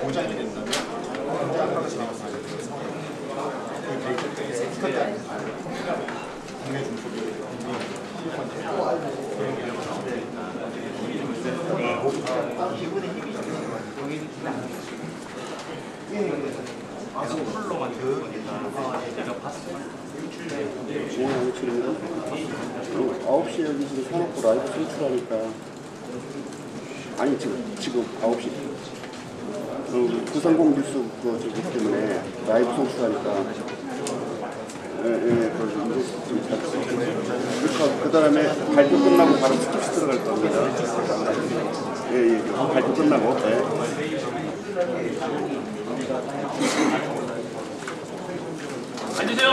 보장이 된다면 하나가 진행했어요. 그 데이터 때문에 세컨드 국내 중소기업이 기분의 힘이 풀로만 내가 봤어요. 9시에 여기 지금 사놓고 라이브 송출하니까. 아니, 지금 9시. 구상공 뉴스 저기 때문에 라이브 송출하니까. 그 다음에 발표 끝나고 바로 스포츠 들어갈 겁니다. 발표 끝나고. 앉으세요.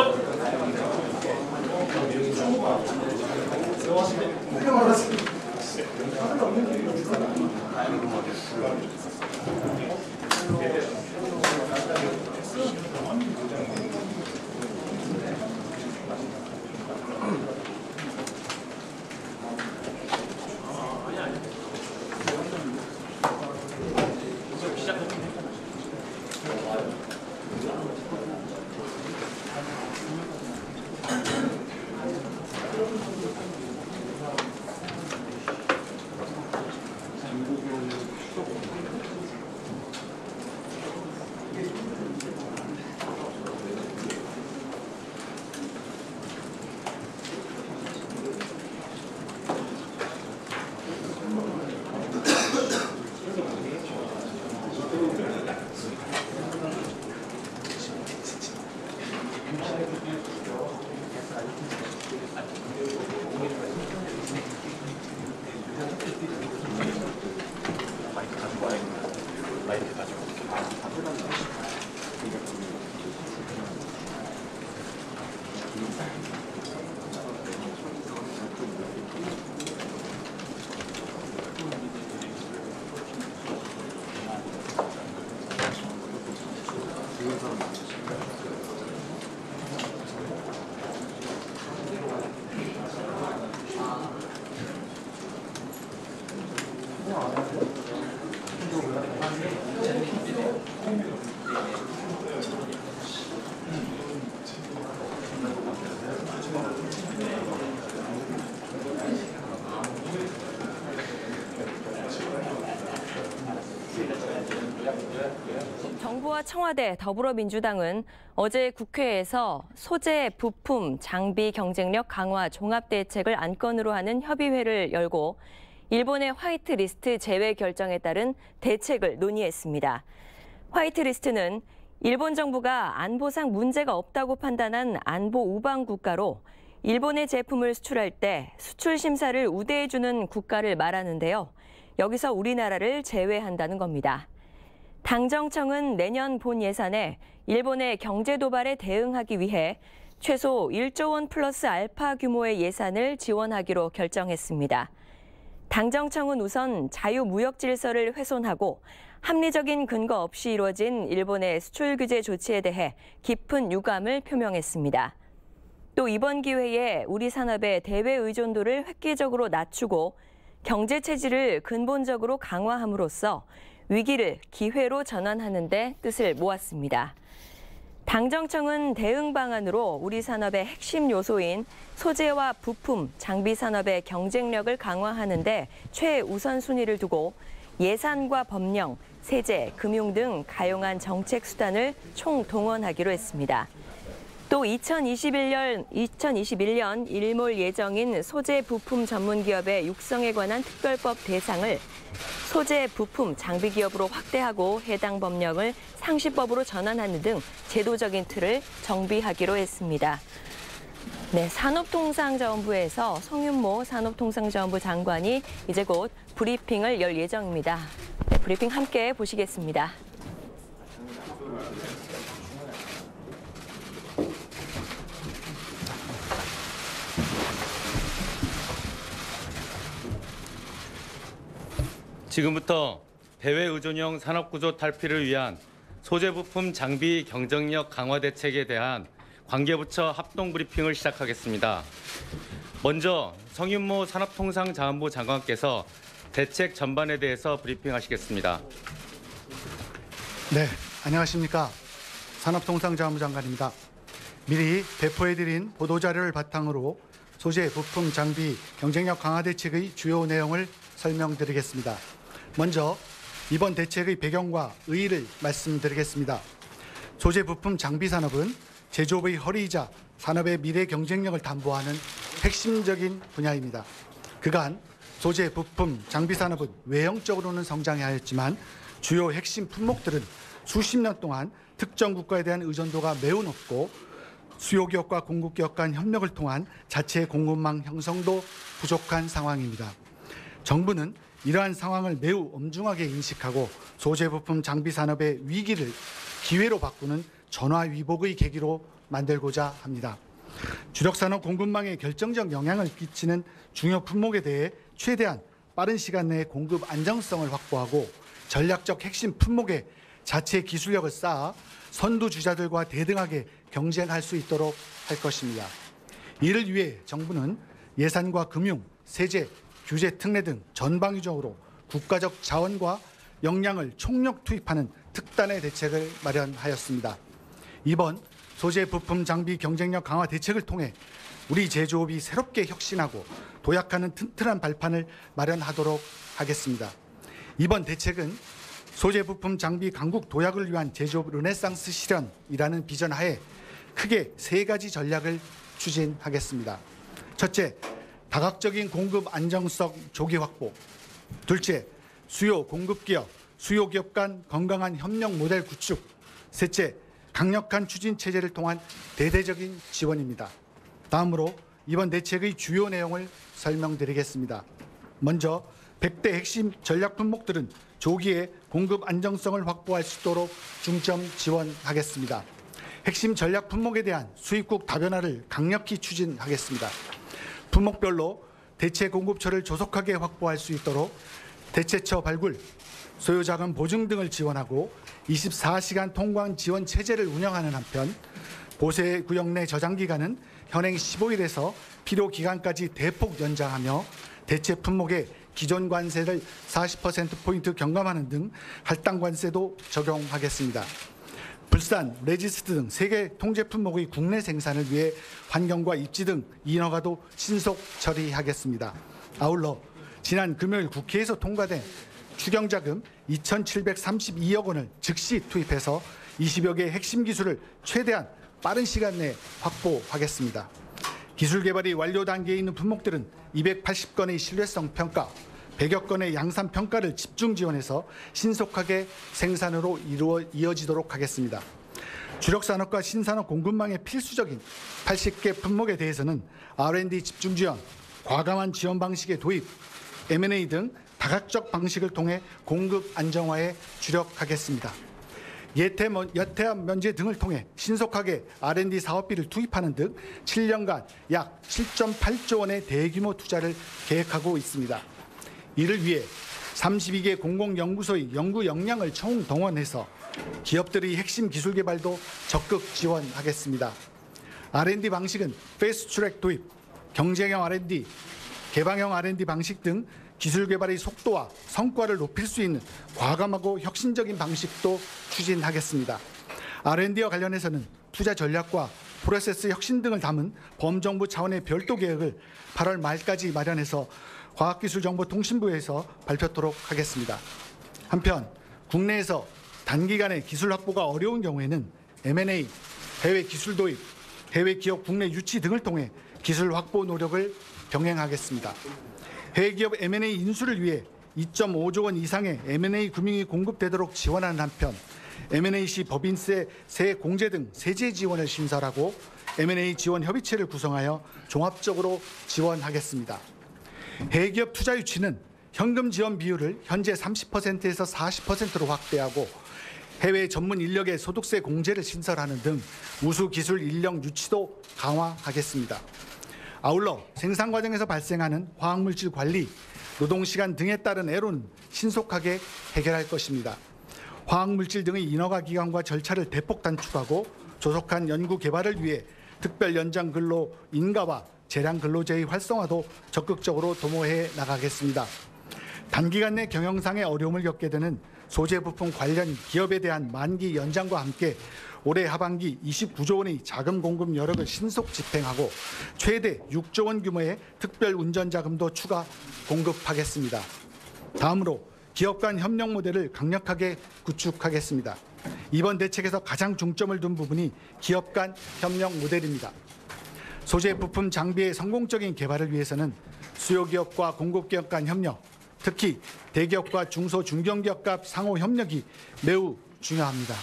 정부와 청와대, 더불어민주당은 어제 국회에서 소재, 부품, 장비 경쟁력 강화 종합대책을 안건으로 하는 협의회를 열고 일본의 화이트리스트 제외 결정에 따른 대책을 논의했습니다. 화이트리스트는 일본 정부가 안보상 문제가 없다고 판단한 안보 우방 국가로 일본의 제품을 수출할 때 수출 심사를 우대해주는 국가를 말하는데요. 여기서 우리나라를 제외한다는 겁니다. 당정청은 내년 본 예산에 일본의 경제 도발에 대응하기 위해 최소 1조 원 플러스 알파 규모의 예산을 지원하기로 결정했습니다. 당정청은 우선 자유무역 질서를 훼손하고 합리적인 근거 없이 이루어진 일본의 수출 규제 조치에 대해 깊은 유감을 표명했습니다. 또 이번 기회에 우리 산업의 대외 의존도를 획기적으로 낮추고 경제 체질을 근본적으로 강화함으로써 위기를 기회로 전환하는 데 뜻을 모았습니다. 당정청은 대응 방안으로 우리 산업의 핵심 요소인 소재와 부품, 장비 산업의 경쟁력을 강화하는 데 최우선 순위를 두고 예산과 법령, 세제, 금융 등 가용한 정책 수단을 총동원하기로 했습니다. 또 2021년 일몰 예정인 소재 부품 전문 기업의 육성에 관한 특별법 대상을 소재 부품 장비 기업으로 확대하고 해당 법령을 상시법으로 전환하는 등 제도적인 틀을 정비하기로 했습니다. 네, 산업통상자원부에서 송윤모 산업통상자원부 장관이 이제 곧 브리핑을 열 예정입니다. 네, 브리핑 함께 보시겠습니다. 지금부터 대외 의존형 산업구조 탈피를 위한 소재 부품 장비 경쟁력 강화 대책에 대한 관계부처 합동 브리핑을 시작하겠습니다. 먼저 성윤모 산업통상자원부 장관께서 대책 전반에 대해서 브리핑하시겠습니다. 네, 안녕하십니까. 산업통상자원부 장관입니다. 미리 배포해드린 보도자료를 바탕으로 소재, 부품, 장비, 경쟁력 강화 대책의 주요 내용을 설명드리겠습니다. 먼저 이번 대책의 배경과 의의를 말씀드리겠습니다. 소재, 부품, 장비 산업은 제조업의 허리이자 산업의 미래 경쟁력을 담보하는 핵심적인 분야입니다. 그간 소재, 부품, 장비 산업은 외형적으로는 성장해 하였지만 주요 핵심 품목들은 수십 년 동안 특정 국가에 대한 의존도가 매우 높고 수요 기업과 공급 기업 간 협력을 통한 자체 공급망 형성도 부족한 상황입니다. 정부는 이러한 상황을 매우 엄중하게 인식하고 소재, 부품, 장비 산업의 위기를 기회로 바꾸는 전화위복의 계기로 만들고자 합니다. 주력 산업 공급망에 결정적 영향을 끼치는 중요 품목에 대해 최대한 빠른 시간 내에 공급 안정성을 확보하고 전략적 핵심 품목에 자체 기술력을 쌓아 선두주자들과 대등하게 경쟁할 수 있도록 할 것입니다. 이를 위해 정부는 예산과 금융, 세제, 규제 특례 등 전방위적으로 국가적 자원과 역량을 총력 투입하는 특단의 대책을 마련하였습니다. 이번 소재, 부품, 장비 경쟁력 강화 대책을 통해 우리 제조업이 새롭게 혁신하고 도약하는 튼튼한 발판을 마련하도록 하겠습니다. 이번 대책은 소재, 부품, 장비 강국 도약을 위한 제조업 르네상스 실현이라는 비전 하에 크게 세 가지 전략을 추진하겠습니다. 첫째, 다각적인 공급 안정성 조기 확보. 둘째, 수요 공급 기업, 수요 기업 간 건강한 협력 모델 구축. 셋째, 강력한 추진 체제를 통한 대대적인 지원입니다. 다음으로 이번 대책의 주요 내용을 설명드리겠습니다. 먼저 100대 핵심 전략 품목들은 조기에 공급 안정성을 확보할 수 있도록 중점 지원하겠습니다. 핵심 전략 품목에 대한 수입국 다변화를 강력히 추진하겠습니다. 품목별로 대체 공급처를 조속하게 확보할 수 있도록 대체처 발굴, 소요자금 보증 등을 지원하고 24시간 통관 지원 체제를 운영하는 한편 보세 구역 내 저장 기간은 현행 15일에서 필요 기간까지 대폭 연장하며 대체 품목에 기존 관세를 40%포인트 경감하는 등 할당 관세도 적용하겠습니다. 불산, 레지스트 등 세계 통제 품목의 국내 생산을 위해 환경과 입지 등 인허가도 신속 처리하겠습니다. 아울러 지난 금요일 국회에서 통과된 추경자금 2,732억 원을 즉시 투입해서 20여 개의 핵심 기술을 최대한 빠른 시간 내에 확보하겠습니다. 기술 개발이 완료 단계에 있는 품목들은 280건의 신뢰성 평가, 100여 건의 양산 평가를 집중 지원해서 신속하게 생산으로 이어지도록 하겠습니다. 주력 산업과 신산업 공급망의 필수적인 80개 품목에 대해서는 R&D 집중 지원, 과감한 지원 방식의 도입, M&A 등 다각적 방식을 통해 공급 안정화에 주력하겠습니다. 여태합 면제 등을 통해 신속하게 R&D 사업비를 투입하는 등 7년간 약 7.8조 원의 대규모 투자를 계획하고 있습니다. 이를 위해 32개 공공연구소의 연구 역량을 총동원해서 기업들의 핵심 기술 개발도 적극 지원하겠습니다. R&D 방식은 패스트트랙 도입, 경쟁형 R&D, 개방형 R&D 방식 등 기술 개발의 속도와 성과를 높일 수 있는 과감하고 혁신적인 방식도 추진하겠습니다. R&D와 관련해서는 투자 전략과 프로세스 혁신 등을 담은 범정부 차원의 별도 계획을 8월 말까지 마련해서 과학기술정보통신부에서 발표토록 하겠습니다. 한편 국내에서 단기간에 기술 확보가 어려운 경우에는 M&A, 해외 기술 도입, 해외 기업 국내 유치 등을 통해 기술 확보 노력을 병행하겠습니다. 해외 기업 M&A 인수를 위해 2.5조 원 이상의 M&A 금융이 공급되도록 지원하는 한편 M&A 시 법인세, 세 공제 등 세제 지원을 신설하고 M&A 지원 협의체를 구성하여 종합적으로 지원하겠습니다. 해외 기업 투자 유치는 현금 지원 비율을 현재 30%에서 40%로 확대하고 해외 전문 인력의 소득세 공제를 신설하는 등 우수 기술 인력 유치도 강화하겠습니다. 아울러 생산 과정에서 발생하는 화학물질 관리, 노동시간 등에 따른 애로는 신속하게 해결할 것입니다. 화학물질 등의 인허가 기간과 절차를 대폭 단축하고 조속한 연구 개발을 위해 특별 연장 근로 인가와 재량 근로제의 활성화도 적극적으로 도모해 나가겠습니다. 단기간 내 경영상의 어려움을 겪게 되는 소재 부품 관련 기업에 대한 만기 연장과 함께 올해 하반기 29조 원의 자금 공급 여력을 신속 집행하고 최대 6조 원 규모의 특별 운전 자금도 추가 공급하겠습니다. 다음으로 기업 간 협력 모델을 강력하게 구축하겠습니다. 이번 대책에서 가장 중점을 둔 부분이 기업 간 협력 모델입니다. 소재 부품 장비의 성공적인 개발을 위해서는 수요기업과 공급기업 간 협력, 특히 대기업과 중소 중견기업 간 상호 협력이 매우 중요합니다.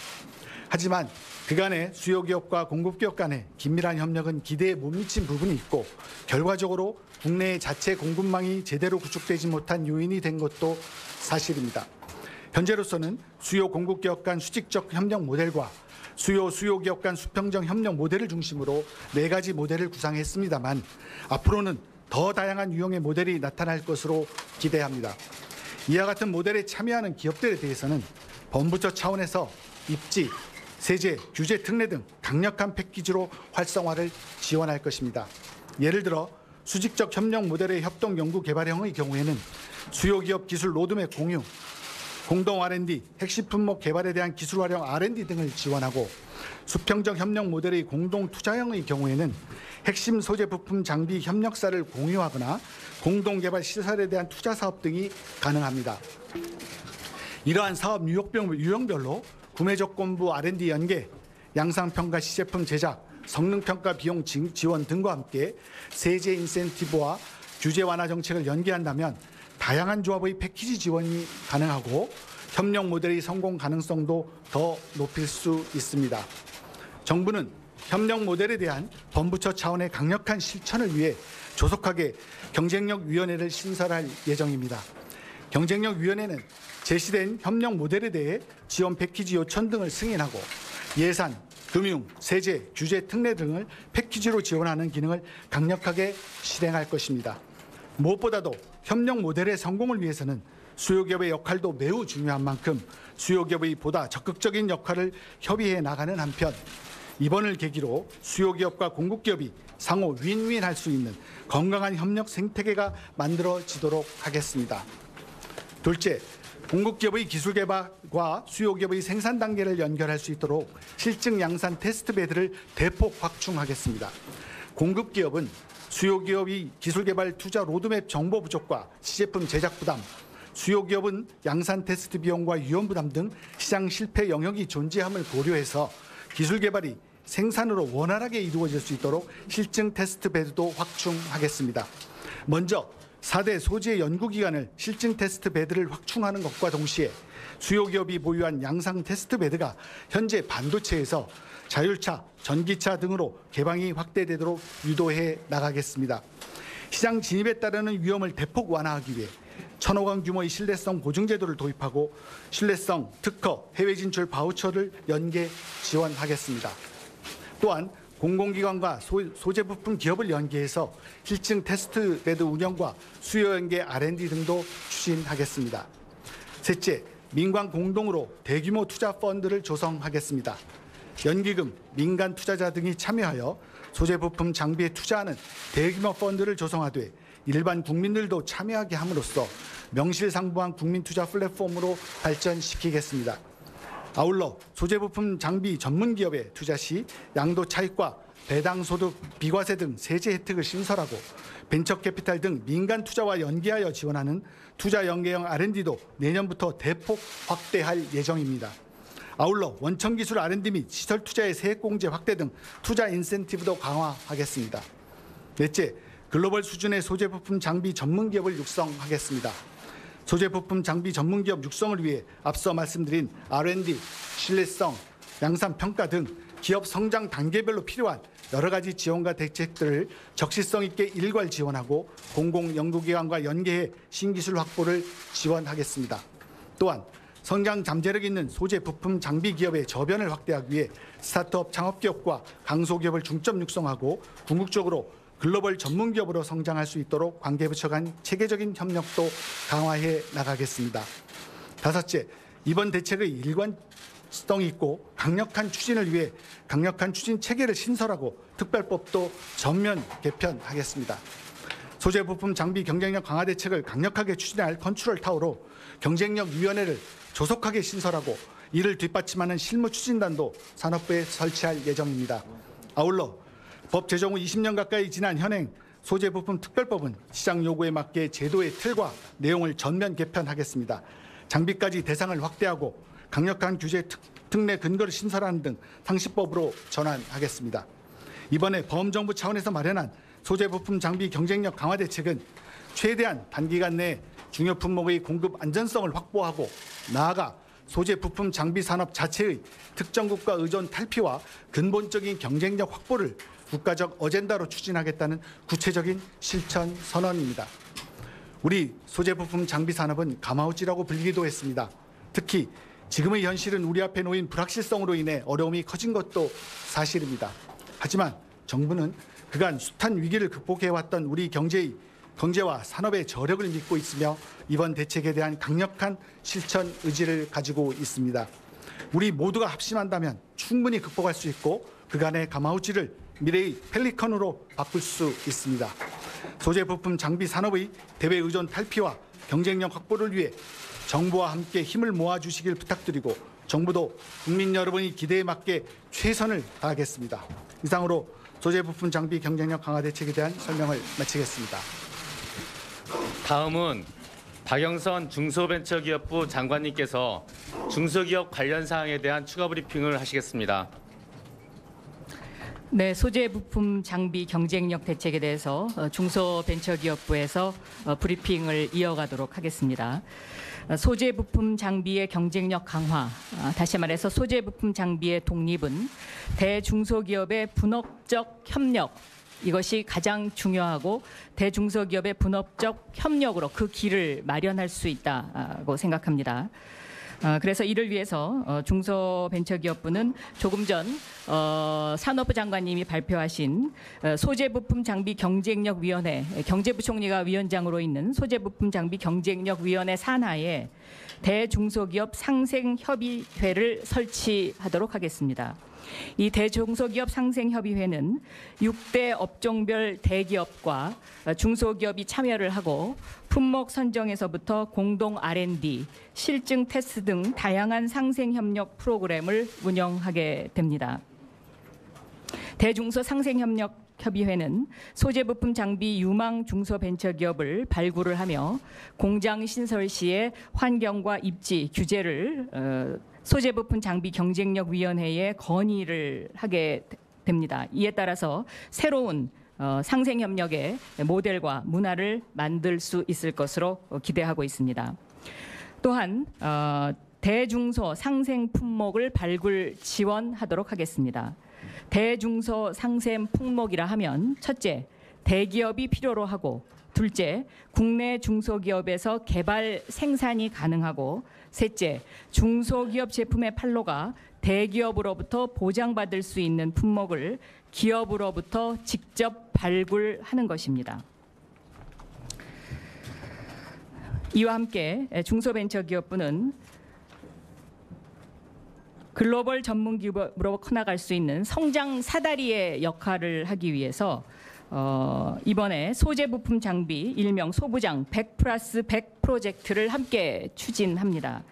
하지만 그간의 수요기업과 공급기업 간의 긴밀한 협력은 기대에 못 미친 부분이 있고 결과적으로 국내의 자체 공급망이 제대로 구축되지 못한 요인이 된 것도 사실입니다. 현재로서는 수요 공급기업 간 수직적 협력 모델과 수요기업 간 수평적 협력 모델을 중심으로 4가지 모델을 구상했습니다만 앞으로는 더 다양한 유형의 모델이 나타날 것으로 기대합니다. 이와 같은 모델에 참여하는 기업들에 대해서는 범부처 차원에서 입지, 세제, 규제 특례 등 강력한 패키지로 활성화를 지원할 것입니다. 예를 들어 수직적 협력 모델의 협동 연구 개발형의 경우에는 수요기업 기술 로드맵 공유, 공동 R&D, 핵심 품목 개발에 대한 기술 활용 R&D 등을 지원하고 수평적 협력 모델의 공동 투자형의 경우에는 핵심 소재 부품 장비 협력사를 공유하거나 공동 개발 시설에 대한 투자 사업 등이 가능합니다. 이러한 사업 유형별로 구매 조건부 R&D 연계, 양상평가 시제품 제작, 성능평가 비용 지원 등과 함께 세제 인센티브와 규제 완화 정책을 연계한다면 다양한 조합의 패키지 지원이 가능하고 협력 모델의 성공 가능성도 더 높일 수 있습니다. 정부는 협력 모델에 대한 범부처 차원의 강력한 실천을 위해 조속하게 경쟁력위원회를 신설할 예정입니다. 경쟁력위원회는 제시된 협력 모델에 대해 지원 패키지 요청 등을 승인하고 예산, 금융, 세제, 규제, 특례 등을 패키지로 지원하는 기능을 강력하게 실행할 것입니다. 무엇보다도 협력 모델의 성공을 위해서는 수요기업의 역할도 매우 중요한 만큼 수요기업의 보다 적극적인 역할을 협의해 나가는 한편 이번을 계기로 수요기업과 공급기업이 상호 윈윈할 수 있는 건강한 협력 생태계가 만들어지도록 하겠습니다. 둘째, 공급기업의 기술 개발과 수요기업의 생산 단계를 연결할 수 있도록 실증 양산 테스트 베드를 대폭 확충하겠습니다. 공급기업은 수요기업이 기술개발 투자 로드맵 정보 부족과 시제품 제작 부담, 수요기업은 양산 테스트 비용과 위험 부담 등 시장 실패 영역이 존재함을 고려해서 기술개발이 생산으로 원활하게 이루어질 수 있도록 실증 테스트 베드도 확충하겠습니다. 먼저 4대 소재 연구기관을 실증 테스트 베드를 확충하는 것과 동시에 수요기업이 보유한 양상 테스트 베드가 현재 반도체에서 자율차, 전기차 등으로 개방이 확대되도록 유도해 나가겠습니다. 시장 진입에 따르는 위험을 대폭 완화하기 위해 1,000억 원 규모의 신뢰성 보증 제도를 도입하고 신뢰성 특허, 해외 진출 바우처를 연계 지원하겠습니다. 또한 공공기관과 소재 부품 기업을 연계해서 실증 테스트 베드 운영과 수요 연계 R&D 등도 추진하겠습니다. 셋째, 민관 공동으로 대규모 투자 펀드를 조성하겠습니다. 연기금, 민간 투자자 등이 참여하여 소재 부품 장비에 투자하는 대규모 펀드를 조성하되 일반 국민들도 참여하게 함으로써 명실상부한 국민 투자 플랫폼으로 발전시키겠습니다. 아울러 소재 부품 장비 전문 기업에 투자 시 양도 차익과 배당 소득, 비과세 등 세제 혜택을 신설하고 벤처 캐피탈 등 민간 투자와 연계하여 지원하는 투자 연계형 R&D도 내년부터 대폭 확대할 예정입니다. 아울러 원천 기술 R&D 및 시설 투자의 세액공제 확대 등 투자 인센티브도 강화하겠습니다. 넷째, 글로벌 수준의 소재 부품 장비 전문 기업을 육성하겠습니다. 소재 부품 장비 전문 기업 육성을 위해 앞서 말씀드린 R&D, 신뢰성, 양산 평가 등 기업 성장 단계별로 필요한 여러 가지 지원과 대책들을 적시성 있게 일괄 지원하고 공공연구기관과 연계해 신기술 확보를 지원하겠습니다. 또한 성장 잠재력 있는 소재 부품 장비 기업의 저변을 확대하기 위해 스타트업 창업기업과 강소기업을 중점 육성하고 궁극적으로 글로벌 전문기업으로 성장할 수 있도록 관계부처 간 체계적인 협력도 강화해 나가겠습니다. 다섯째, 이번 대책의 일관성 있고 강력한 추진을 위해 강력한 추진 체계를 신설하고 특별법도 전면 개편하겠습니다. 소재 부품 장비 경쟁력 강화 대책을 강력하게 추진할 컨트롤 타워로 경쟁력위원회를 조속하게 신설하고 이를 뒷받침하는 실무 추진단도 산업부에 설치할 예정입니다. 아울러 법 제정 후 20년 가까이 지난 현행 소재 부품 특별법은 시장 요구에 맞게 제도의 틀과 내용을 전면 개편하겠습니다. 장비까지 대상을 확대하고 강력한 규제 특례 근거를 신설하는 등 상시법으로 전환하겠습니다. 이번에 범정부 차원에서 마련한 소재 부품 장비 경쟁력 강화 대책은 최대한 단기간 내에 중요 품목의 공급 안전성을 확보하고 나아가 소재 부품 장비 산업 자체의 특정 국가 의존 탈피와 근본적인 경쟁력 확보를 국가적 어젠다로 추진하겠다는 구체적인 실천 선언입니다. 우리 소재 부품 장비 산업은 가마우치라고 불리기도 했습니다. 특히 지금의 현실은 우리 앞에 놓인 불확실성으로 인해 어려움이 커진 것도 사실입니다. 하지만 정부는 그간 숱한 위기를 극복해왔던 우리 경제와 산업의 저력을 믿고 있으며 이번 대책에 대한 강력한 실천 의지를 가지고 있습니다. 우리 모두가 합심한다면 충분히 극복할 수 있고 그간의 가마우치를 미래의 펠리컨으로 바꿀 수 있습니다. 소재 부품 장비 산업의 대외 의존 탈피와 경쟁력 확보를 위해 정부와 함께 힘을 모아주시길 부탁드리고 정부도 국민 여러분의 기대에 맞게 최선을 다하겠습니다. 이상으로 소재 부품 장비 경쟁력 강화 대책에 대한 설명을 마치겠습니다. 다음은 박영선 중소벤처기업부 장관님께서 중소기업 관련 사항에 대한 추가 브리핑을 하시겠습니다. 네, 소재 부품 장비 경쟁력 대책에 대해서 중소벤처기업부에서 브리핑을 이어가도록 하겠습니다. 소재 부품 장비의 경쟁력 강화, 다시 말해서 소재 부품 장비의 독립은 대중소기업의 분업적 협력, 이것이 가장 중요하고 대중소기업의 분업적 협력으로 그 길을 마련할 수 있다고 생각합니다. 그래서 이를 위해서 중소벤처기업부는 조금 전 산업부 장관님이 발표하신 소재부품 장비 경쟁력위원회, 경제부총리가 위원장으로 있는 소재부품 장비 경쟁력위원회 산하에 대중소기업 상생협의회를 설치하도록 하겠습니다. 이 대중소기업 상생협의회는 6대 업종별 대기업과 중소기업이 참여를 하고 품목 선정에서부터 공동 R&D, 실증 테스트 등 다양한 상생협력 프로그램을 운영하게 됩니다. 대중소 상생협력협의회는 소재부품 장비 유망 중소벤처기업을 발굴을 하며 공장 신설 시의 환경과 입지, 규제를 소재부품 장비 경쟁력위원회에 건의를 하게 됩니다. 이에 따라서 새로운 상생협력의 모델과 문화를 만들 수 있을 것으로 기대하고 있습니다. 또한 대중소 상생 품목을 발굴 지원하도록 하겠습니다. 대중소 상생 품목이라 하면 첫째, 대기업이 필요로 하고 둘째, 국내 중소기업에서 개발 생산이 가능하고 셋째, 중소기업 제품의 판로가 대기업으로부터 보장받을 수 있는 품목을 기업으로부터 직접 발굴하는 것입니다. 이와 함께 중소벤처기업부는 글로벌 전문기업으로 커나갈 수 있는 성장 사다리의 역할을 하기 위해서 이번에 소재부품 장비 일명 소부장 100+100 프로젝트를 함께 추진합니다.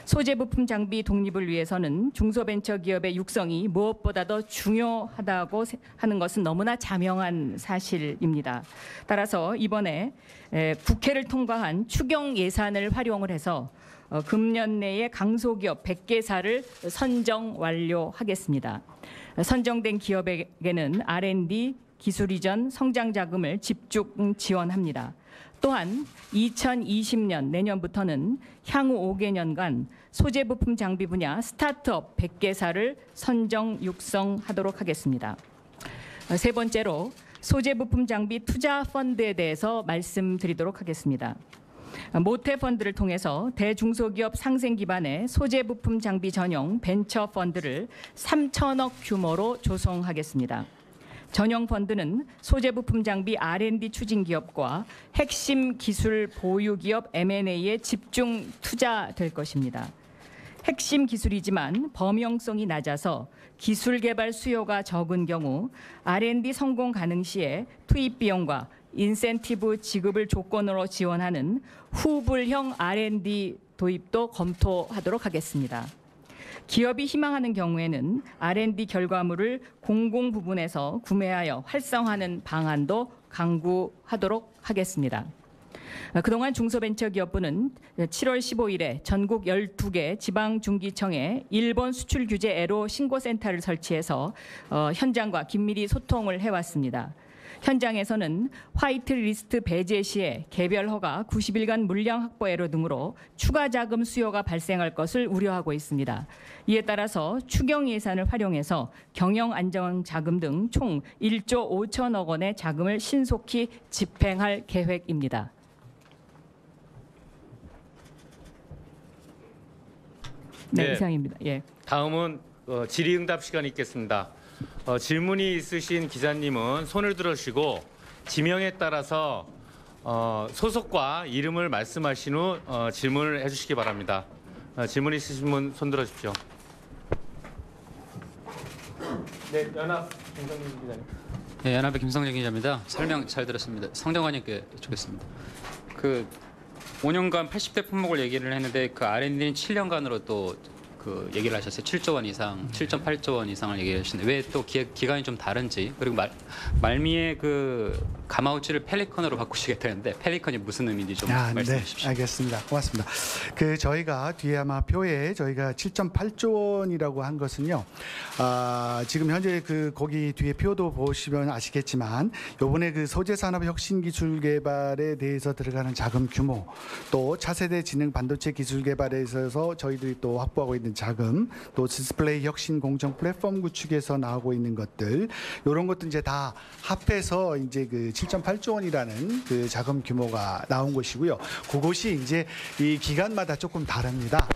소재부품 장비 독립을 위해서는 중소벤처기업의 육성이 무엇보다도 중요하다고 하는 것은 너무나 자명한 사실입니다. 따라서 이번에 국회를 통과한 추경 예산을 활용을 해서 금년 내에 강소기업 100개사를 선정 완료하겠습니다. 선정된 기업에게는 R&D, 기술 이전, 성장 자금을 집중 지원합니다. 또한 2020년 내년부터는 향후 5개년간 소재부품 장비 분야 스타트업 100개사를 선정 육성하도록 하겠습니다. 세 번째로 소재부품 장비 투자 펀드에 대해서 말씀드리도록 하겠습니다. 모태 펀드를 통해서 대중소기업 상생 기반의 소재부품 장비 전용 벤처 펀드를 3천억 규모로 조성하겠습니다. 전용 펀드는 소재부품 장비 R&D 추진 기업과 핵심 기술 보유 기업 M&A에 집중 투자될 것입니다. 핵심 기술이지만 범용성이 낮아서 기술 개발 수요가 적은 경우 R&D 성공 가능 시에 투입 비용과 인센티브 지급을 조건으로 지원하는 후불형 R&D 도입도 검토하도록 하겠습니다. 기업이 희망하는 경우에는 R&D 결과물을 공공 부분에서 구매하여 활성화하는 방안도 강구하도록 하겠습니다. 그동안 중소벤처기업부는 7월 15일에 전국 12개 지방중기청에 일본 수출 규제 애로 신고센터를 설치해서 현장과 긴밀히 소통을 해왔습니다. 현장에서는 화이트리스트 배제 시에 개별 허가 90일간 물량 확보 애로 등으로 추가 자금 수요가 발생할 것을 우려하고 있습니다. 이에 따라서 추경 예산을 활용해서 경영 안정 자금 등 총 1조 5천억 원의 자금을 신속히 집행할 계획입니다. 네, 이상입니다. 예. 다음은 질의응답 시간이 있겠습니다. 질문이 있으신 기자님은 손을 들어주시고 지명에 따라서 소속과 이름을 말씀하신 후 질문을 해주시기 바랍니다. 질문 있으신 분 손 들어주십시오. 네, 연합 김성진 기자님. 네, 연합의 김성진 기자입니다. 설명 잘 들었습니다. 성정관님께 여쭙겠습니다. 그 5년간 80대 품목을 얘기를 했는데 그 R&D는 7년간으로 또 그 얘기를 하셨어요. 7조 원 이상, 7.8조 원 이상을 얘기하시는데 왜 또 기간이 좀 다른지, 그리고 말미에 그 가마우치를 펠리컨으로 바꾸시겠다는데 펠리컨이 무슨 의미인지 좀 말씀해 주십시오. 네, 알겠습니다. 고맙습니다. 저희가 뒤에 아마 표에 저희가 7.8조 원이라고 한 것은요. 지금 현재 거기 뒤에 표도 보시면 아시겠지만 요번에 소재 산업 혁신 기술 개발에 대해서 들어가는 자금 규모, 또 차세대 지능 반도체 기술 개발에 있어서 저희들이 또 확보하고 있는 자금, 또 디스플레이 혁신 공정 플랫폼 구축에서 나오고 있는 것들, 이런 것도 이제 다 합해서 이제 7.8조 원이라는 자금 규모가 나온 것이고요. 그것이 이제 이 기간마다 조금 다릅니다.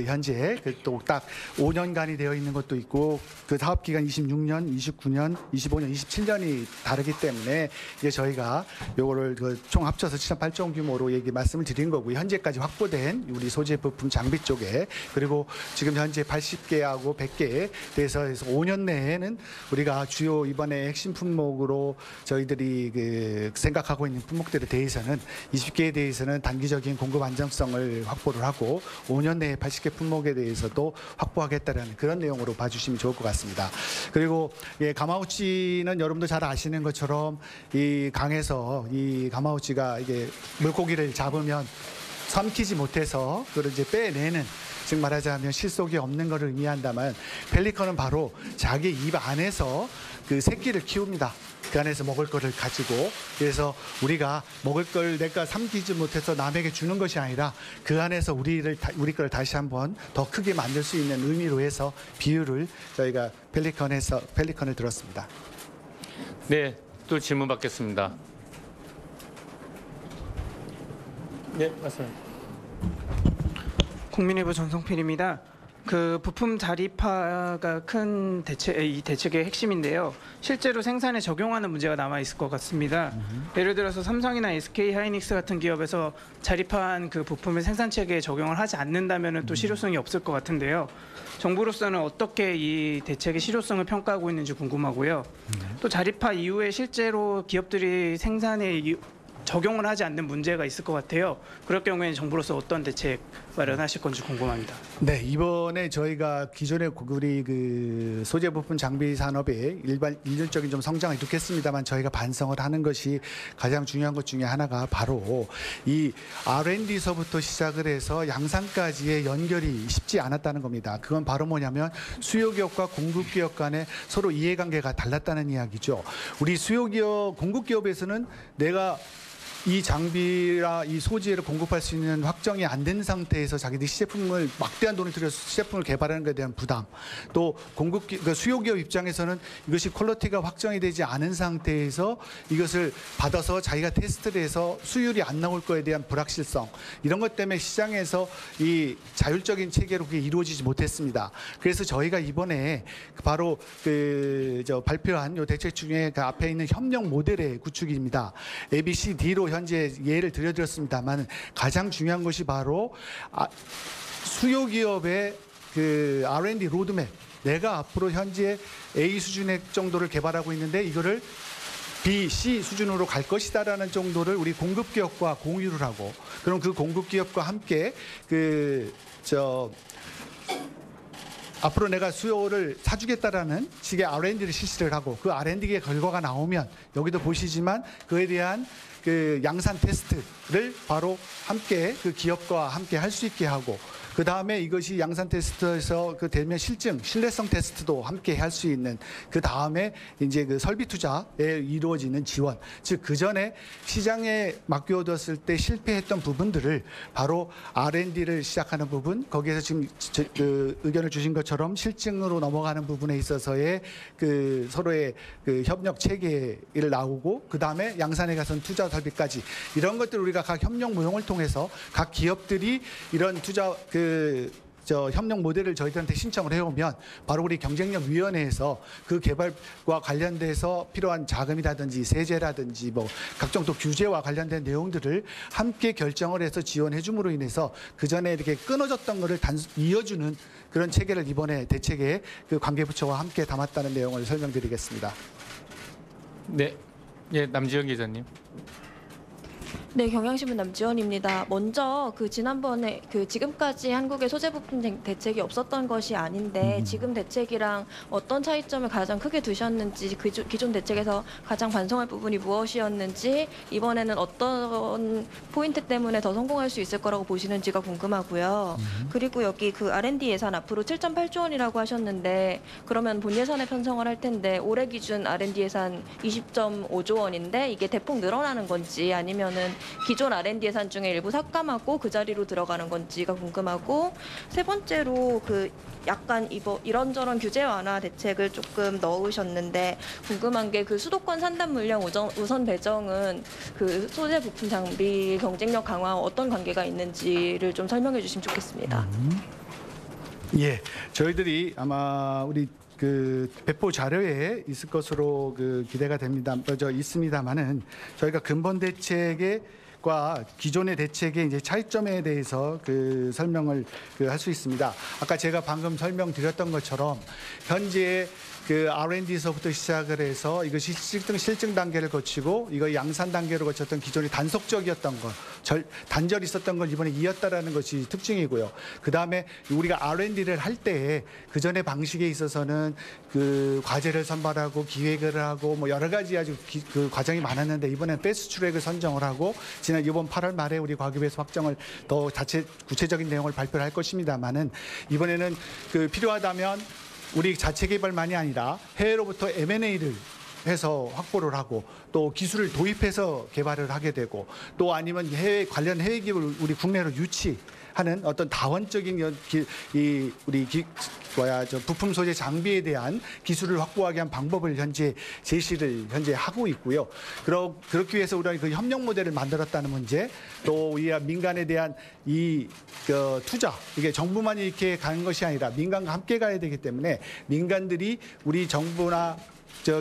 현재 또 딱 5년간이 되어 있는 것도 있고 사업 기간 26년, 29년, 25년, 27년이 다르기 때문에 이제 저희가 요거를 총 합쳐서 7.8조 원 규모로 말씀을 드린 거고요. 현재까지 확보된 우리 소재 부품 장비 쪽에, 그리고 지금 현재 80개하고 100개에 대해서 5년 내에는 우리가 주요 이번에 핵심 품목으로 저희들이 생각하고 있는 품목들에 대해서는 20개에 대해서는 단기적인 공급 안정성을 확보를 하고 5년 내에 80개 품목에 대해서도 확보하겠다는 그런 내용으로 봐주시면 좋을 것 같습니다. 그리고 가마우치는 여러분도 잘 아시는 것처럼 이 강에서 이 가마우치가 이게 물고기를 잡으면 삼키지 못해서 그걸 이제 빼내는, 즉 말하자면 실속이 없는 것을 의미한다면 펠리컨은 바로 자기 입 안에서 새끼를 키웁니다. 그 안에서 먹을 거를 가지고, 그래서 우리가 먹을 걸 내가 삼키지 못해서 남에게 주는 것이 아니라 그 안에서 우리 걸 다시 한번 더 크게 만들 수 있는 의미로 해서 비유를 저희가 펠리컨을 들었습니다. 네, 또 질문 받겠습니다. 네, 맞습니다. 국민일보 전성필입니다. 부품 자립화가 큰 이 대책의 핵심인데요. 실제로 생산에 적용하는 문제가 남아 있을 것 같습니다. 예를 들어서 삼성이나 SK 하이닉스 같은 기업에서 자립화한 부품을 생산 체계에 적용을 하지 않는다면 또 실효성이 없을 것 같은데요. 정부로서는 어떻게 이 대책의 실효성을 평가하고 있는지 궁금하고요. 또 자립화 이후에 실제로 기업들이 생산에 적용을 하지 않는 문제가 있을 것 같아요. 그럴 경우에는 정부로서 어떤 대책 마련하실 건지 궁금합니다. 네, 이번에 저희가 기존의 우리 소재 부품 장비 산업의 일률적인 좀 성장을 이룩했습니다만 저희가 반성을 하는 것이 가장 중요한 것 중에 하나가 바로 이 R&D서부터 시작을 해서 양산까지의 연결이 쉽지 않았다는 겁니다. 그건 바로 뭐냐면 수요 기업과 공급 기업 간에 서로 이해관계가 달랐다는 이야기죠. 우리 수요 기업, 공급 기업에서는 내가 이 장비라 이 소재를 공급할 수 있는 확정이 안 된 상태에서 자기들이 시제품을 막대한 돈을 들여서 시제품을 개발하는 것에 대한 부담, 또 수요 기업 입장에서는 이것이 퀄리티가 확정이 되지 않은 상태에서 이것을 받아서 자기가 테스트를 해서 수율이 안 나올 거에 대한 불확실성, 이런 것 때문에 시장에서 이 자율적인 체계로 그게 이루어지지 못했습니다. 그래서 저희가 이번에 바로 발표한 요 대책 중에 앞에 있는 협력 모델의 구축입니다. ABCD로 현재 예를 들어드렸습니다만 가장 중요한 것이 바로 수요 기업의 그 R&D 로드맵, 내가 앞으로 현재 A 수준의 정도를 개발하고 있는데 이거를 B, C 수준으로 갈 것이다라는 정도를 우리 공급 기업과 공유를 하고, 그럼 그 공급 기업과 함께 앞으로 내가 수요를 사주겠다라는 식의 R&D를 실시를 하고, 그 R&D의 결과가 나오면 여기도 보시지만 그에 대한 그 양산 테스트를 바로 함께 그 기업과 함께 할 수 있게 하고, 그 다음에 이것이 양산 테스트에서 그 되면 실증, 신뢰성 테스트도 함께 할 수 있는, 그 다음에 이제 그 설비 투자에 이루어지는 지원, 즉 그 전에 시장에 맡겨뒀을 때 실패했던 부분들을 바로 R&D를 시작하는 부분, 거기에서 지금 그 의견을 주신 것처럼 실증으로 넘어가는 부분에 있어서의 그 서로의 그 협력 체계를 나오고, 그 다음에 양산에 가서는 투자 설비까지, 이런 것들 우리가 각 협력 모형을 통해서 각 기업들이 이런 투자 협력 모델을 저희들한테 신청을 해오면 바로 우리 경쟁력위원회에서 그 개발과 관련돼서 필요한 자금이라든지 세제라든지 뭐 각종 또 규제와 관련된 내용들을 함께 결정을 해서 지원해 줌으로 인해서 그 전에 이렇게 끊어졌던 거를 이어주는 그런 체계를 이번에 대책에 그 관계부처와 함께 담았다는 내용을 설명드리겠습니다. 네, 예, 남지영 기자님. 네, 경향신문 남지원입니다. 먼저 그 지난번에 그 지금까지 한국의 소재 부품 대책이 없었던 것이 아닌데 지금 대책이랑 어떤 차이점을 가장 크게 두셨는지, 기존 대책에서 가장 반성할 부분이 무엇이었는지, 이번에는 어떤 포인트 때문에 더 성공할 수 있을 거라고 보시는지가 궁금하고요. 그리고 여기 그 R&D 예산 앞으로 7.8조 원이라고 하셨는데, 그러면 본 예산에 편성을 할 텐데 올해 기준 R&D 예산 20.5조 원인데 이게 대폭 늘어나는 건지 아니면은 기존 R&D 예산 중에 일부 삭감하고 그 자리로 들어가는 건지가 궁금하고, 세 번째로 그 약간 이런저런 규제 완화 대책을 조금 넣으셨는데 궁금한 게 그 수도권 산단 물량 우선 배정은 그 소재 부품 장비 경쟁력 강화와 어떤 관계가 있는지를 좀 설명해 주시면 좋겠습니다. 예, 저희들이 아마 우리 그 배포 자료에 있을 것으로 그 기대가 됩니다. 있습니다만은 저희가 근본 대책과 기존의 대책의 이제 차이점에 대해서 그 설명을 할 수 있습니다. 아까 제가 방금 설명드렸던 것처럼 현재 그 R&D서부터 시작을 해서 이것이 실증 단계를 거치고 이거 양산 단계로 거쳤던 기존이 단속적이었던 것, 단절이 있었던 걸 이번에 이었다라는 것이 특징이고요. 그 다음에 우리가 R&D를 할 때 그 전에 방식에 있어서는 그 과제를 선발하고 기획을 하고 뭐 여러 가지 아주 그 과정이 많았는데, 이번에는 패스트 트랙을 선정을 하고 이번 8월 말에 우리 과기부에서 확정을 더 구체적인 내용을 발표를 할 것입니다만은, 이번에는 그 필요하다면 우리 자체 개발만이 아니라 해외로부터 M&A를 해서 확보를 하고 또 기술을 도입해서 개발을 하게 되고, 또 아니면 관련 해외 기업을 우리 국내로 유치하는 어떤 다원적인 부품 소재 장비에 대한 기술을 확보하기 위한 방법을 현재 하고 있고요. 그렇기 위해서 우리가 그 협력 모델을 만들었다는 문제, 또 우리가 민간에 대한 투자, 이게 정부만 이렇게 가는 것이 아니라 민간과 함께 가야 되기 때문에 민간들이 우리 정부나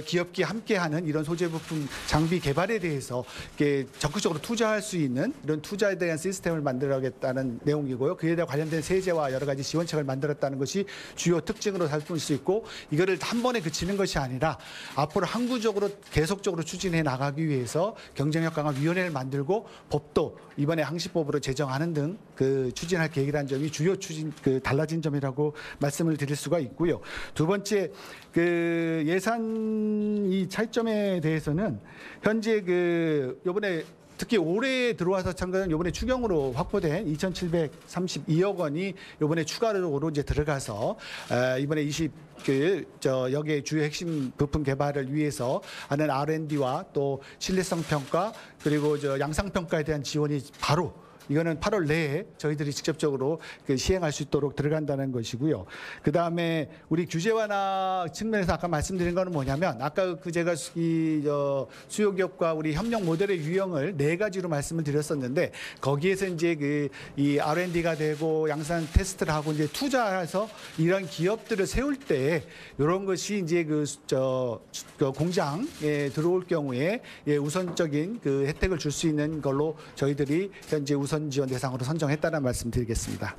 기업기 함께하는 이런 소재 부품 장비 개발에 대해서 이렇게 적극적으로 투자할 수 있는 이런 투자에 대한 시스템을 만들어야겠다는 내용이고요. 그에 대한 관련된 세제와 여러 가지 지원책을 만들었다는 것이 주요 특징으로 살필 수 있고, 이거를 한 번에 그치는 것이 아니라 앞으로 항구적으로 계속적으로 추진해 나가기 위해서 경쟁력 강화 위원회를 만들고 법도 이번에 항시법으로 제정하는 등 그 추진할 계획이라는 점이 주요 달라진 점이라고 말씀을 드릴 수가 있고요. 두 번째, 그 예산 이 차이점에 대해서는 현재 요번에 특히 올해 들어와서 참가는 이번에 추경으로 확보된 2,732억 원이 이번에 추가로 이제 들어가서 이번에 여기에 주요 핵심 부품 개발을 위해서 하는 R&D와 또 신뢰성 평가 그리고 양상 평가에 대한 지원이 바로 이거는 8월 내에 저희들이 직접적으로 시행할 수 있도록 들어간다는 것이고요. 그 다음에 우리 규제 완화 측면에서 아까 말씀드린 거는 뭐냐면, 아까 제가 수요 기업과 우리 협력 모델의 유형을 4가지로 말씀을 드렸었는데, 거기에서 이제 이 R&D가 되고 양산 테스트를 하고 이제 투자해서 이런 기업들을 세울 때 이런 것이 이제 공장에 들어올 경우에 우선적인 혜택을 줄 수 있는 걸로 저희들이 현재 우선 지원 대상으로 선정했다는 말씀 드리겠습니다.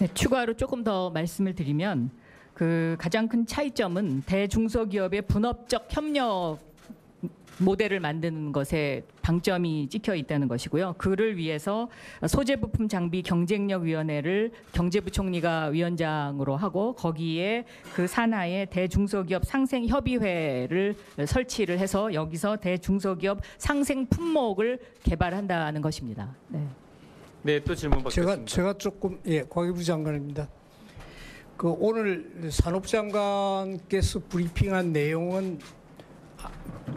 네, 추가로 조금 더 말씀을 드리면 그 가장 큰 차이점은 대중소기업의 분업적 협력 모델을 만드는 것에 방점이 찍혀 있다는 것이고요. 그를 위해서 소재부품 장비 경쟁력위원회를 경제부총리가 위원장으로 하고 거기에 그 산하에 대중소기업 상생협의회를 설치를 해서 여기서 대중소기업 상생 품목을 개발한다는 것입니다. 네. 네, 또 질문 받겠습니다. 제가 조금 과기부 장관입니다. 그 오늘 산업장관께서 브리핑한 내용은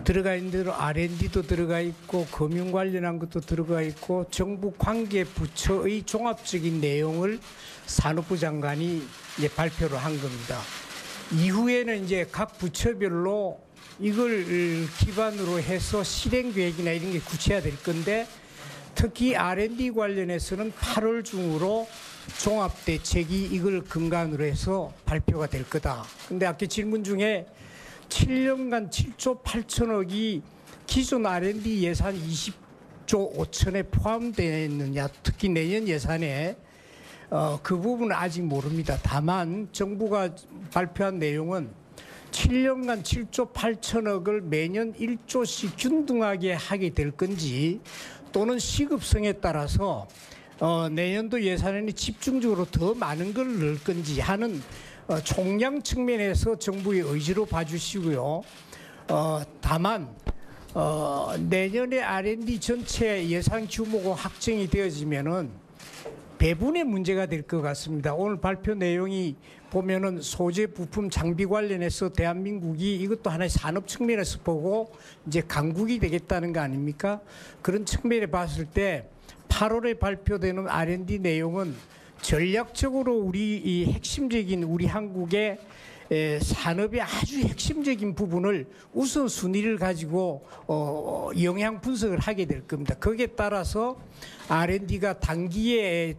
들어가 있는 대로 R&D도 들어가 있고 금융 관련한 것도 들어가 있고 정부 관계 부처의 종합적인 내용을 산업부 장관이 이제 발표를 한 겁니다. 이후에는 이제 각 부처별로 이걸 기반으로 해서 실행 계획이나 이런 게 구체화될 건데 특히 R&D 관련해서는 8월 중으로 종합대책이 이걸 근간으로 해서 발표가 될 거다. 근데 아까 질문 중에 7년간 7조 8천억이 기존 R&D 예산 20조 5천에 포함되어 있느냐, 특히 내년 예산에 그 부분은 아직 모릅니다. 다만 정부가 발표한 내용은 7년간 7조 8천억을 매년 1조씩 균등하게 하게 될 건지 또는 시급성에 따라서 내년도 예산에는 집중적으로 더 많은 걸 넣을 건지 하는 총량 측면에서 정부의 의지로 봐주시고요. 다만 내년에 R&D 전체 예산 규모가 확정이 되어지면은 배분의 문제가 될 것 같습니다. 오늘 발표 내용이 보면은 소재, 부품, 장비 관련해서 대한민국이 이것도 하나의 산업 측면에서 보고 이제 강국이 되겠다는 거 아닙니까? 그런 측면에 봤을 때 8월에 발표되는 R&D 내용은 전략적으로 우리 이 핵심적인 우리 한국의 산업의 아주 핵심적인 부분을 우선순위를 가지고 영향 분석을 하게 될 겁니다. 거기에 따라서 R&D가 단기에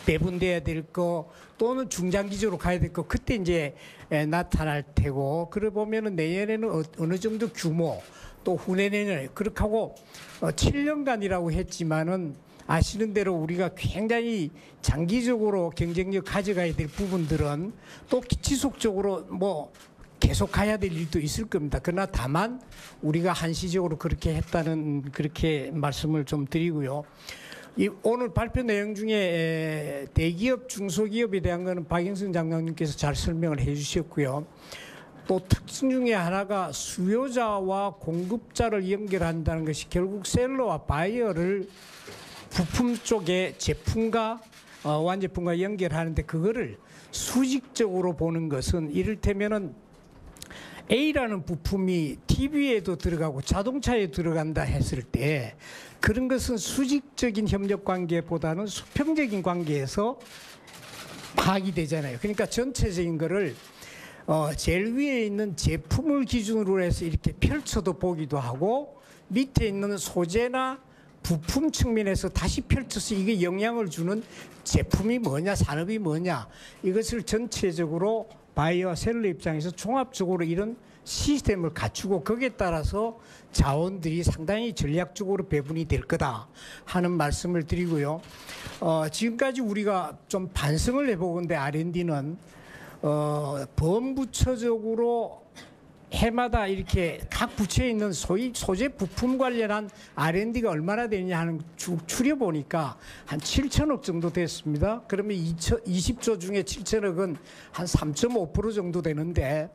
배분돼야 될 거 또는 중장기적으로 가야 될 거 그때 이제 나타날 테고 그래 보면은 내년에는 어느 정도 규모 또 후내년에 그렇게 하고 7년간이라고 했지만은 아시는 대로 우리가 굉장히 장기적으로 경쟁력 가져가야 될 부분들은 또 지속적으로 뭐 계속 가야 될 일도 있을 겁니다. 그러나 다만 우리가 한시적으로 그렇게 했다는 그렇게 말씀을 좀 드리고요. 오늘 발표 내용 중에 대기업, 중소기업에 대한 거는 박영선 장관님께서 잘 설명을 해 주셨고요. 또 특징 중에 하나가 수요자와 공급자를 연결한다는 것이 결국 셀러와 바이어를 부품 쪽에 제품과 완제품과 연결하는데 그거를 수직적으로 보는 것은 이를테면은 A라는 부품이 TV에도 들어가고 자동차에 들어간다 했을 때 그런 것은 수직적인 협력 관계보다는 수평적인 관계에서 파악이 되잖아요. 그러니까 전체적인 거를 제일 위에 있는 제품을 기준으로 해서 이렇게 펼쳐도 보기도 하고 밑에 있는 소재나 부품 측면에서 다시 펼쳐서 이게 영향을 주는 제품이 뭐냐, 산업이 뭐냐 이것을 전체적으로 바이어 셀러 입장에서 종합적으로 이런 시스템을 갖추고 거기에 따라서 자원들이 상당히 전략적으로 배분이 될 거다 하는 말씀을 드리고요. 지금까지 우리가 좀 반성을 해보건데 R&D는 범부처적으로 해마다 이렇게 각 부처에 있는 소위 소재 부품 관련한 R&D가 얼마나 되느냐 하는 추려보니까 한 7천억 정도 됐습니다. 그러면 20조 중에 7천억은 한 3.5% 정도 되는데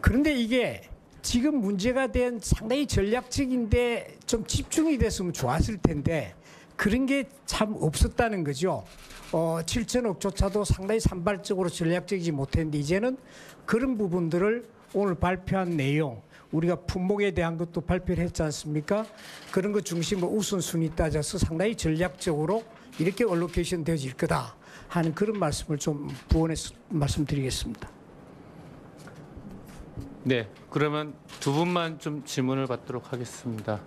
그런데 이게 지금 문제가 된 상당히 전략적인데 좀 집중이 됐으면 좋았을 텐데 그런 게 참 없었다는 거죠. 7천억조차도 상당히 산발적으로 전략적이지 못했는데 이제는 그런 부분들을 오늘 발표한 내용 우리가 품목에 대한 것도 발표를 했지 않습니까? 그런 것 중심으로 우선순위 따져서 상당히 전략적으로 이렇게 얼로케이션 되어질 거다 하는 그런 말씀을 좀 부원해서 말씀드리겠습니다. 네, 그러면 두 분만 좀 질문을 받도록 하겠습니다.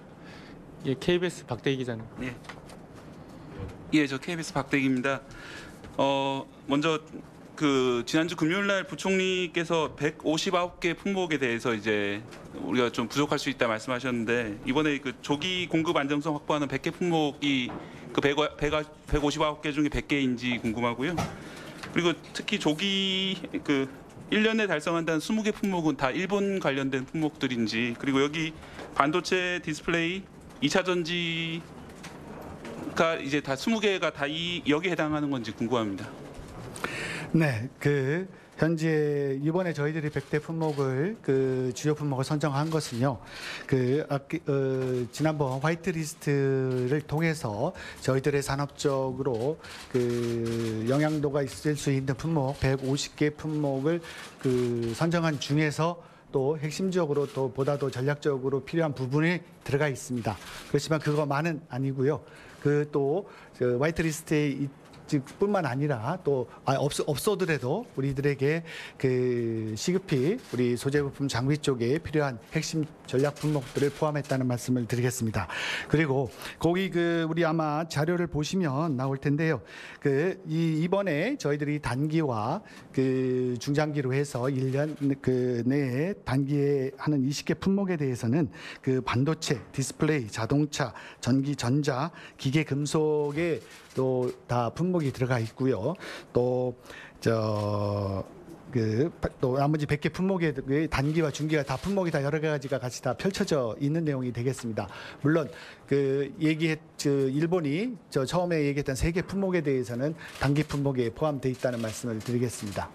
예, KBS 박대기 기자님. 네. 예, 저 KBS 박대기입니다. 먼저 그 지난주 금요일 날 부총리께서 159개 품목에 대해서 이제 우리가 좀 부족할 수 있다 말씀하셨는데 이번에 그 조기 공급 안정성 확보하는 100개 품목이 그 159개 중에 100개인지 궁금하고요. 그리고 특히 조기 그 1년에 달성한다는 20개 품목은 다 일본 관련된 품목들인지, 그리고 여기 반도체 디스플레이, 2차 전지가 이제 다 20개가 다 여기에 해당하는 건지 궁금합니다. 네, 현재 이번에 저희들이 100대 품목을 주요 품목을 선정한 것은요. 지난번 화이트리스트를 통해서 저희들의 산업적으로 영향도가 있을 수 있는 품목 150개 품목을 선정한 중에서 또 핵심적으로 또 보다 더 전략적으로 필요한 부분이 들어가 있습니다. 그렇지만 그것만은 아니고요. 또 화이트리스트에 뿐만 아니라 또 없어더라도 우리들에게 시급히 우리 소재 부품 장비 쪽에 필요한 핵심 전략 품목들을 포함했다는 말씀을 드리겠습니다. 그리고 거기 우리 아마 자료를 보시면 나올 텐데요. 이번에 저희들이 단기와 중장기로 해서 1년 내에 단기에 하는 20개 품목에 대해서는 반도체, 디스플레이, 자동차, 전기, 전자, 기계, 금속에 또 다 품목이 들어가 있고요. 또 나머지 100개 품목의 단기와 중기가 다 품목이 다 여러 가지가 같이 다 펼쳐져 있는 내용이 되겠습니다. 물론 일본이 처음에 얘기했던 3개 품목에 대해서는 단기 품목에 포함되어 있다는 말씀을 드리겠습니다.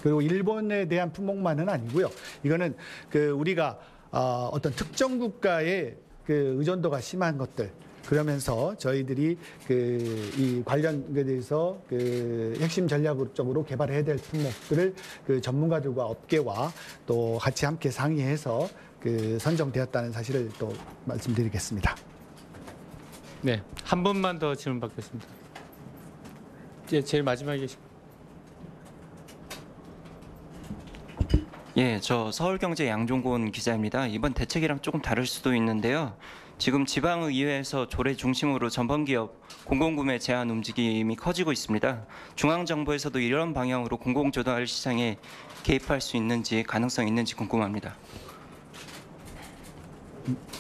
그리고 일본에 대한 품목만은 아니고요. 이거는 우리가 어떤 특정 국가의 의존도가 심한 것들, 그러면서 저희들이 이 관련에 대해서 핵심 전략적으로 개발해야 될 품목들을 전문가들과 업계와 또 같이 함께 상의해서 선정되었다는 사실을 또 말씀드리겠습니다. 네, 한 분만 더 질문 받겠습니다. 제일 마지막에 계시고. 예, 저 서울경제 양종곤 기자입니다. 이번 대책이랑 조금 다를 수도 있는데요. 지금 지방의회에서 조례 중심으로 전범기업 공공구매 제한 움직임이 커지고 있습니다. 중앙정부에서도 이런 방향으로 공공조달 시장에 개입할 수 있는지, 가능성이 있는지 궁금합니다.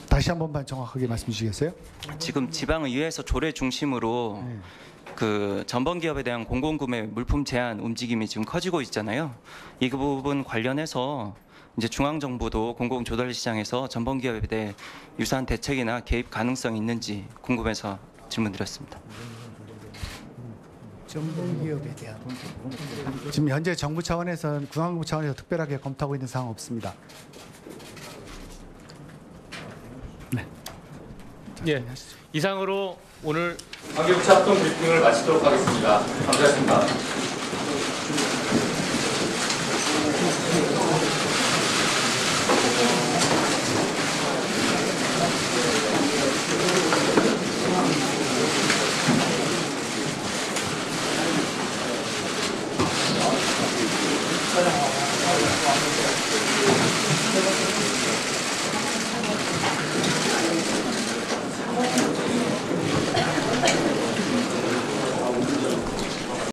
다시 한 번만 정확하게 말씀 주시겠어요? 지금 지방의회에서 조례 중심으로 전범기업에 대한 공공구매 물품 제한 움직임이 지금 커지고 있잖아요. 이 부분 관련해서 이제 중앙정부도 공공조달시장에서 전범기업에 대해 유사한 대책이나 개입 가능성이 있는지 궁금해서 질문드렸습니다. 전범기업에 대한 지금 현재 정부 차원에서 중앙정부 차원에서 특별하게 검토하고 있는 사항 없습니다. 네. 예, 이상으로 오늘 관계부처 합동 브리핑을 마치도록 하겠습니다. 감사합니다.